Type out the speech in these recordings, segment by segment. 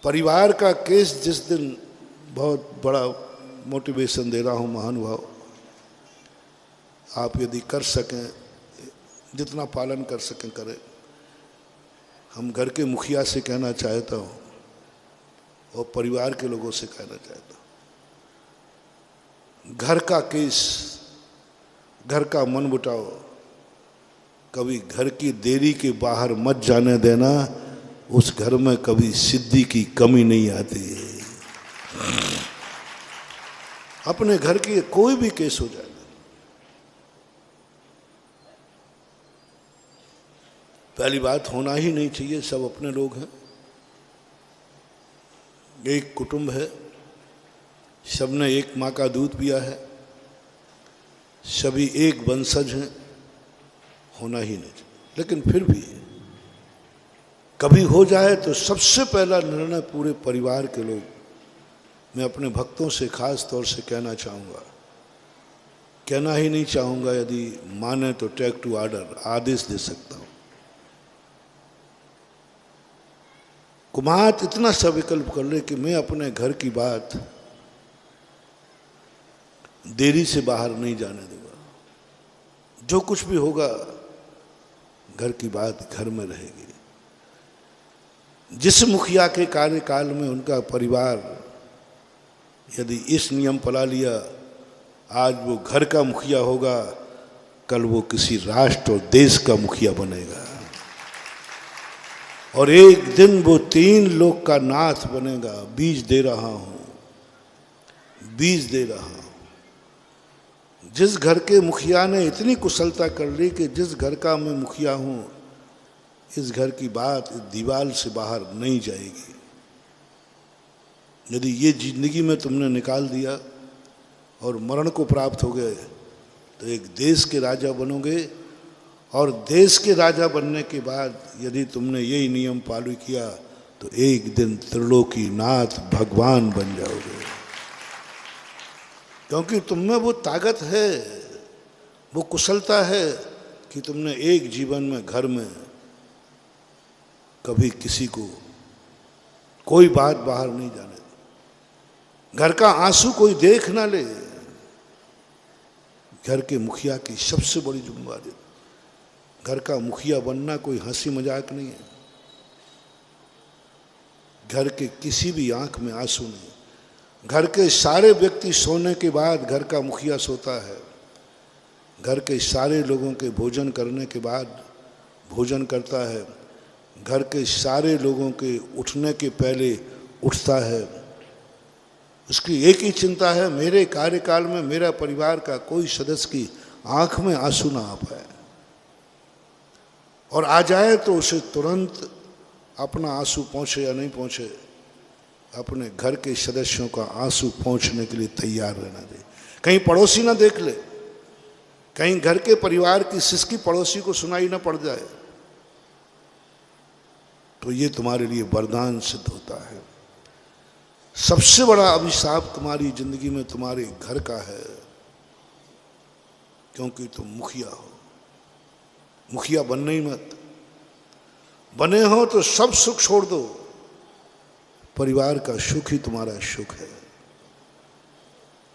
परिवार का केस जिस दिन बहुत बड़ा मोटिवेशन दे रहा हूँ महानुभाव, आप यदि कर सकें, जितना पालन कर सकें करें। हम घर के मुखिया से कहना चाहता हूँ और परिवार के लोगों से कहना चाहता हूँ, घर का केस, घर का मनमुटाव कभी घर की देरी के बाहर मत जाने देना। उस घर में कभी सिद्धि की कमी नहीं आती है। अपने घर की कोई भी केस हो जाए, पहली बात होना ही नहीं चाहिए। सब अपने लोग हैं, एक कुटुंब है, सबने एक माँ का दूध पिया है, सभी एक वंशज हैं, होना ही नहीं चाहिए। लेकिन फिर भी कभी हो जाए तो सबसे पहला निर्णय पूरे परिवार के लोग, मैं अपने भक्तों से खास तौर से कहना चाहूँगा, कहना ही नहीं चाहूँगा, यदि माने तो टेक टू ऑर्डर, आदेश दे सकता हूँ। कुमात इतना सा विकल्प कर ले कि मैं अपने घर की बात देरी से बाहर नहीं जाने दूंगा। जो कुछ भी होगा घर की बात घर में रहेगी। जिस मुखिया के कार्यकाल में उनका परिवार यदि इस नियम पला लिया, आज वो घर का मुखिया होगा, कल वो किसी राष्ट्र और देश का मुखिया बनेगा और एक दिन वो 3 लोक का नाथ बनेगा। बीज दे रहा हूं, बीज दे रहा हूं। जिस घर के मुखिया ने इतनी कुशलता कर ली कि जिस घर का मैं मुखिया हूं, इस घर की बात इस दीवार से बाहर नहीं जाएगी। यदि ये जिंदगी में तुमने निकाल दिया और मरण को प्राप्त हो गए तो एक देश के राजा बनोगे और देश के राजा बनने के बाद यदि तुमने यही नियम पालन किया तो एक दिन त्रिलोकीनाथ भगवान बन जाओगे। क्योंकि तुममें वो ताकत है, वो कुशलता है कि तुमने एक जीवन में घर में कभी किसी को कोई बात बाहर नहीं जाने दी। घर का आंसू कोई देख ना ले। घर के मुखिया की सबसे बड़ी जिम्मेदारी, घर का मुखिया बनना कोई हंसी मजाक नहीं है। घर के किसी भी आंख में आंसू नहीं। घर के सारे व्यक्ति सोने के बाद घर का मुखिया सोता है। घर के सारे लोगों के भोजन करने के बाद भोजन करता है। घर के सारे लोगों के उठने के पहले उठता है। उसकी एक ही चिंता है, मेरे कार्यकाल में मेरा परिवार का कोई सदस्य की आंख में आंसू ना आ पाए, और आ जाए तो उसे तुरंत अपना आंसू पहुँचे या नहीं पहुँचे, अपने घर के सदस्यों का आंसू पहुँचने के लिए तैयार रहना दे। कहीं पड़ोसी ना देख ले, कहीं घर के परिवार की सिसकी पड़ोसी को सुनाई ना पड़ जाए, तो ये तुम्हारे लिए वरदान सिद्ध होता है। सबसे बड़ा अभिशाप तुम्हारी जिंदगी में तुम्हारे घर का है, क्योंकि तुम मुखिया हो। मुखिया बनने ही मत, बने हो तो सब सुख छोड़ दो। परिवार का सुख ही तुम्हारा सुख है,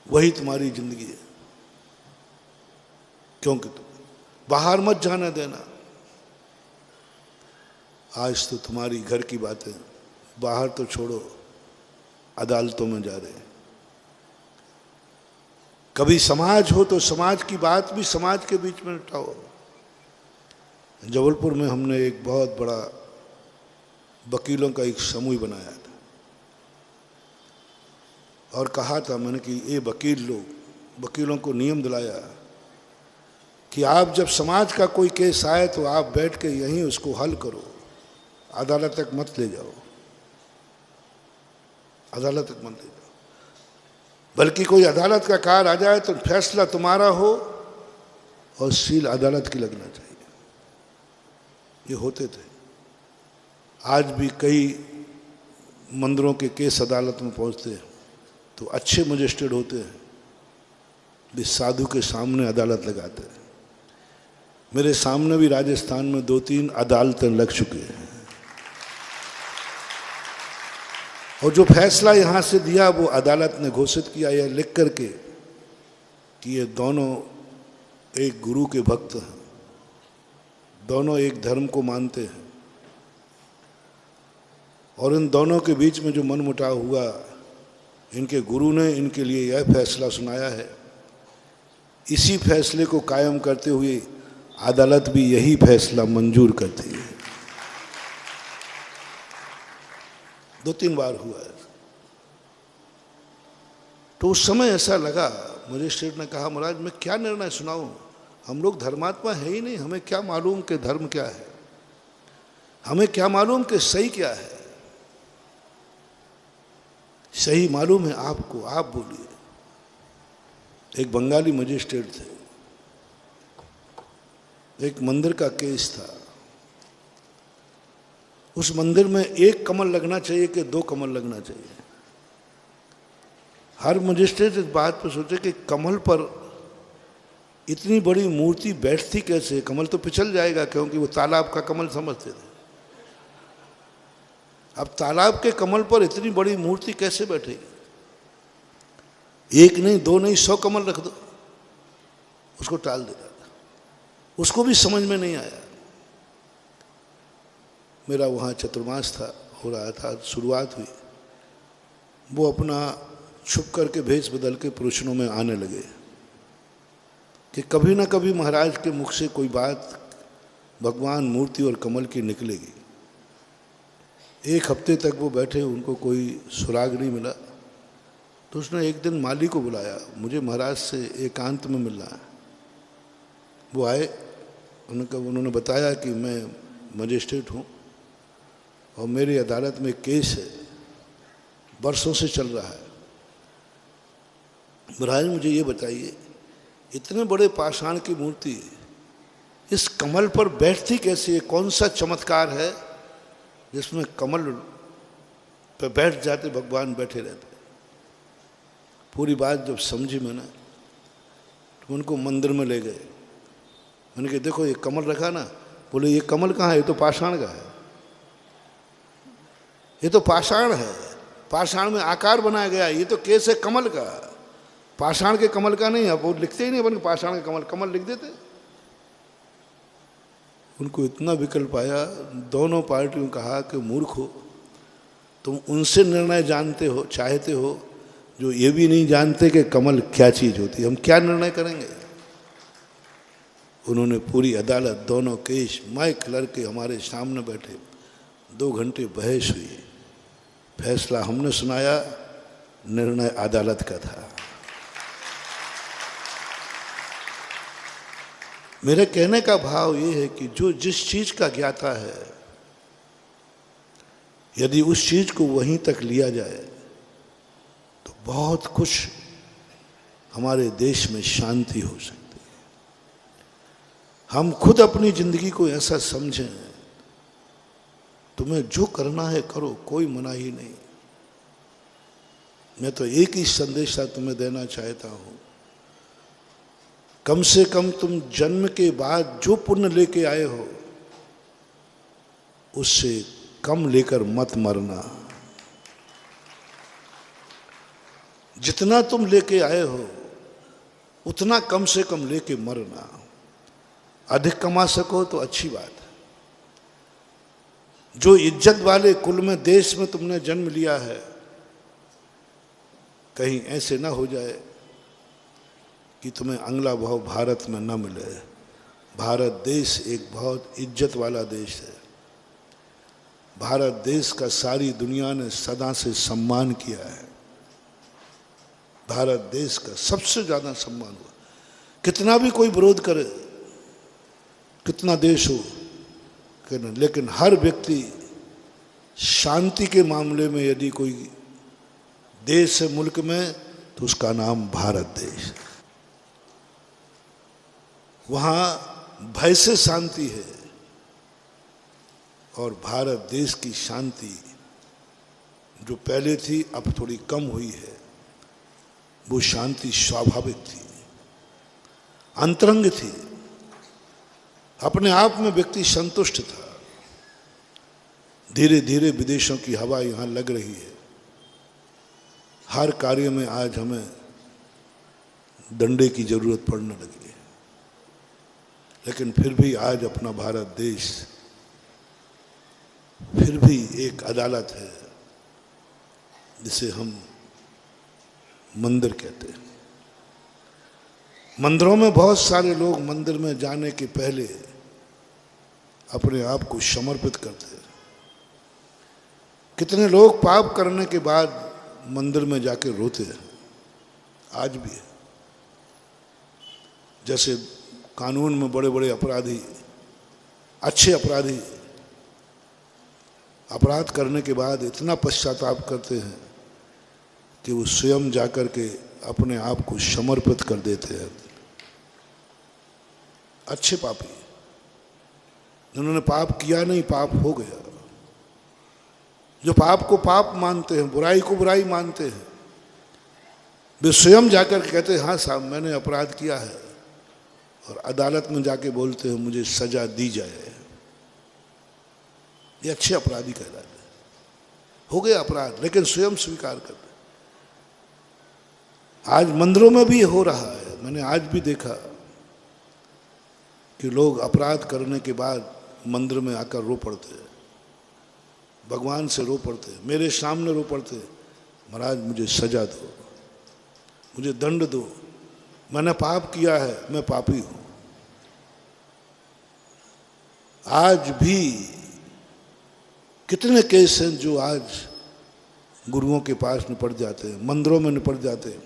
वही तुम्हारी जिंदगी है। क्योंकि तुम बाहर मत जाने देना। आज तो तुम्हारी घर की बातें बाहर तो छोड़ो, अदालतों में जा रहे। कभी समाज हो तो समाज की बात भी समाज के बीच में उठाओ। जबलपुर में हमने एक बहुत बड़ा वकीलों का एक समूह बनाया था और कहा था मैंने कि ये वकीलों को नियम दिलाया कि आप जब समाज का कोई केस आए तो आप बैठ के यहीं उसको हल करो, अदालत तक मत ले जाओ, अदालत तक मत ले जाओ। बल्कि कोई अदालत का कार आ जाए तो फैसला तुम्हारा हो और सील अदालत की लगना चाहिए। ये होते थे। आज भी कई मंदिरों के केस अदालत में पहुंचते हैं तो अच्छे मजिस्ट्रेट होते हैं, वे साधु के सामने अदालत लगाते हैं। मेरे सामने भी राजस्थान में 2-3 अदालतें लग चुकी हैं। और जो फैसला यहाँ से दिया वो अदालत ने घोषित किया यह लिख करके कि ये दोनों एक गुरु के भक्त हैं, दोनों एक धर्म को मानते हैं, और इन दोनों के बीच में जो मनमुटाव हुआ, इनके गुरु ने इनके लिए यह फैसला सुनाया है। इसी फैसले को कायम करते हुए अदालत भी यही फैसला मंजूर करती है। 2-3 बार हुआ है। तो उस समय ऐसा लगा, मजिस्ट्रेट ने कहा महाराज मैं क्या निर्णय सुनाऊं, हम लोग धर्मात्मा है ही नहीं, हमें क्या मालूम कि धर्म क्या है, हमें क्या मालूम कि सही क्या है। सही मालूम है आपको, आप बोलिए। एक बंगाली मजिस्ट्रेट थे, एक मंदिर का केस था। उस मंदिर में 1 कमल लगना चाहिए कि 2 कमल लगना चाहिए। हर मजिस्ट्रेट इस बात पर सोचे कि कमल पर इतनी बड़ी मूर्ति बैठती कैसे, कमल तो पिछल जाएगा, क्योंकि वो तालाब का कमल समझते थे। अब तालाब के कमल पर इतनी बड़ी मूर्ति कैसे बैठेगी? 1 नहीं, 2 नहीं, 100 कमल रख दो। उसको टाल देता था, उसको भी समझ में नहीं आया। मेरा वहाँ चतुर्मास था, हो रहा था, शुरुआत हुई। वो अपना छुप करके भेष बदल के प्रवचनों में आने लगे कि कभी ना कभी महाराज के मुख से कोई बात भगवान, मूर्ति और कमल की निकलेगी। 1 हफ्ते तक वो बैठे, उनको कोई सुराग नहीं मिला। तो उसने एक दिन माली को बुलाया, मुझे महाराज से एकांत में मिलना है। वो आए, उन्होंने बताया कि मैं मजिस्ट्रेट हूँ और मेरी अदालत में केस है, बरसों से चल रहा है। महाराज मुझे ये बताइए, इतने बड़े पाषाण की मूर्ति इस कमल पर बैठती कैसे है? कौन सा चमत्कार है जिसमें कमल पे बैठ जाते भगवान बैठे रहते? पूरी बात जब समझी मैंने तो उनको मंदिर में ले गए। मैंने कहा देखो ये कमल रखा ना, बोले ये कमल कहाँ है, ये तो पाषाण का है, ये तो पाषाण है, पाषाण में आकार बनाया गया है, ये तो केस है कमल का, पाषाण के कमल का नहीं है। वो लिखते ही नहीं बल्कि पाषाण के कमल, कमल लिख देते। उनको इतना विकल्प आया, दोनों पार्टियों कहा कि मूर्ख हो तुम, उनसे निर्णय जानते हो, चाहते हो जो ये भी नहीं जानते कि कमल क्या चीज़ होती है, हम क्या निर्णय करेंगे। उन्होंने पूरी अदालत, दोनों केस माइक लड़के हमारे सामने बैठे, 2 घंटे बहस हुई, फैसला हमने सुनाया, निर्णय अदालत का था। मेरे कहने का भाव ये है कि जो जिस चीज का ज्ञाता है, यदि उस चीज को वहीं तक लिया जाए तो बहुत कुछ हमारे देश में शांति हो सकती है। हम खुद अपनी जिंदगी को ऐसा समझें, तुम्हें जो करना है करो, कोई मनाही नहीं। मैं तो एक ही संदेश तुम्हें देना चाहता हूं, कम से कम तुम जन्म के बाद जो पुण्य लेके आए हो उससे कम लेकर मत मरना। जितना तुम लेके आए हो उतना कम से कम लेके मरना। अधिक कमा सको तो अच्छी बात है। जो इज्जत वाले कुल में, देश में तुमने जन्म लिया है, कहीं ऐसे ना हो जाए कि तुम्हें अगला भाव भारत में न मिले। भारत देश एक बहुत इज्जत वाला देश है। भारत देश का सारी दुनिया ने सदा से सम्मान किया है। भारत देश का सबसे ज़्यादा सम्मान हुआ। कितना भी कोई विरोध करे, कितना देश हो, लेकिन हर व्यक्ति शांति के मामले में यदि कोई देश है मुल्क में तो उसका नाम भारत देश है। वहाँ भय से शांति है और भारत देश की शांति जो पहले थी अब थोड़ी कम हुई है, वो शांति स्वाभाविक थी, अंतरंग थी, अपने आप में व्यक्ति संतुष्ट था। धीरे धीरे विदेशों की हवा यहाँ लग रही है। हर कार्य में आज हमें डंडे की जरूरत पड़ने लगी है। लेकिन फिर भी आज अपना भारत देश फिर भी एक अदालत है जिसे हम मंदिर कहते हैं। मंदिरों में बहुत सारे लोग मंदिर में जाने के पहले अपने आप को समर्पित करते हैं। कितने लोग पाप करने के बाद मंदिर में जाके रोते हैं, आज भी है। जैसे कानून में बड़े बड़े अपराधी, अच्छे अपराधी अपराध करने के बाद इतना पश्चाताप करते हैं कि वो स्वयं जाकर के अपने आप को समर्पित कर देते हैं। अच्छे पापी जिन्होंने पाप किया नहीं, पाप हो गया, जो पाप को पाप मानते हैं, बुराई को बुराई मानते हैं, वे स्वयं जाकर कहते हैं हाँ साहब मैंने अपराध किया है, और अदालत में जाके बोलते हैं मुझे सजा दी जाए। ये अच्छे अपराधी कहलाते हैं। हो गया अपराध लेकिन स्वयं स्वीकार करते। आज मंदिरों में भी हो रहा है। मैंने आज भी देखा कि लोग अपराध करने के बाद मंदिर में आकर रो पड़ते हैं, भगवान से रो पड़ते हैं, मेरे सामने रो पड़ते हैं, महाराज मुझे सजा दो, मुझे दंड दो, मैंने पाप किया है, मैं पापी हूं। आज भी कितने केस हैं जो आज गुरुओं के पास निपट जाते हैं, मंदिरों में निपट जाते हैं।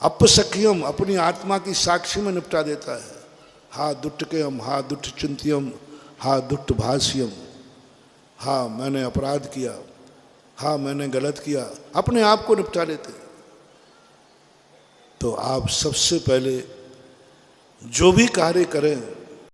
अपसख्यम अपनी आत्मा की साक्षी में निपटा देता है। हा दुट्टकेयम, हा दुट्ट चिंतियम, हा दुट्ट भाष्यम। हाँ मैंने अपराध किया, हाँ मैंने गलत किया, अपने आप को निपटा लेते। तो आप सबसे पहले जो भी कार्य करें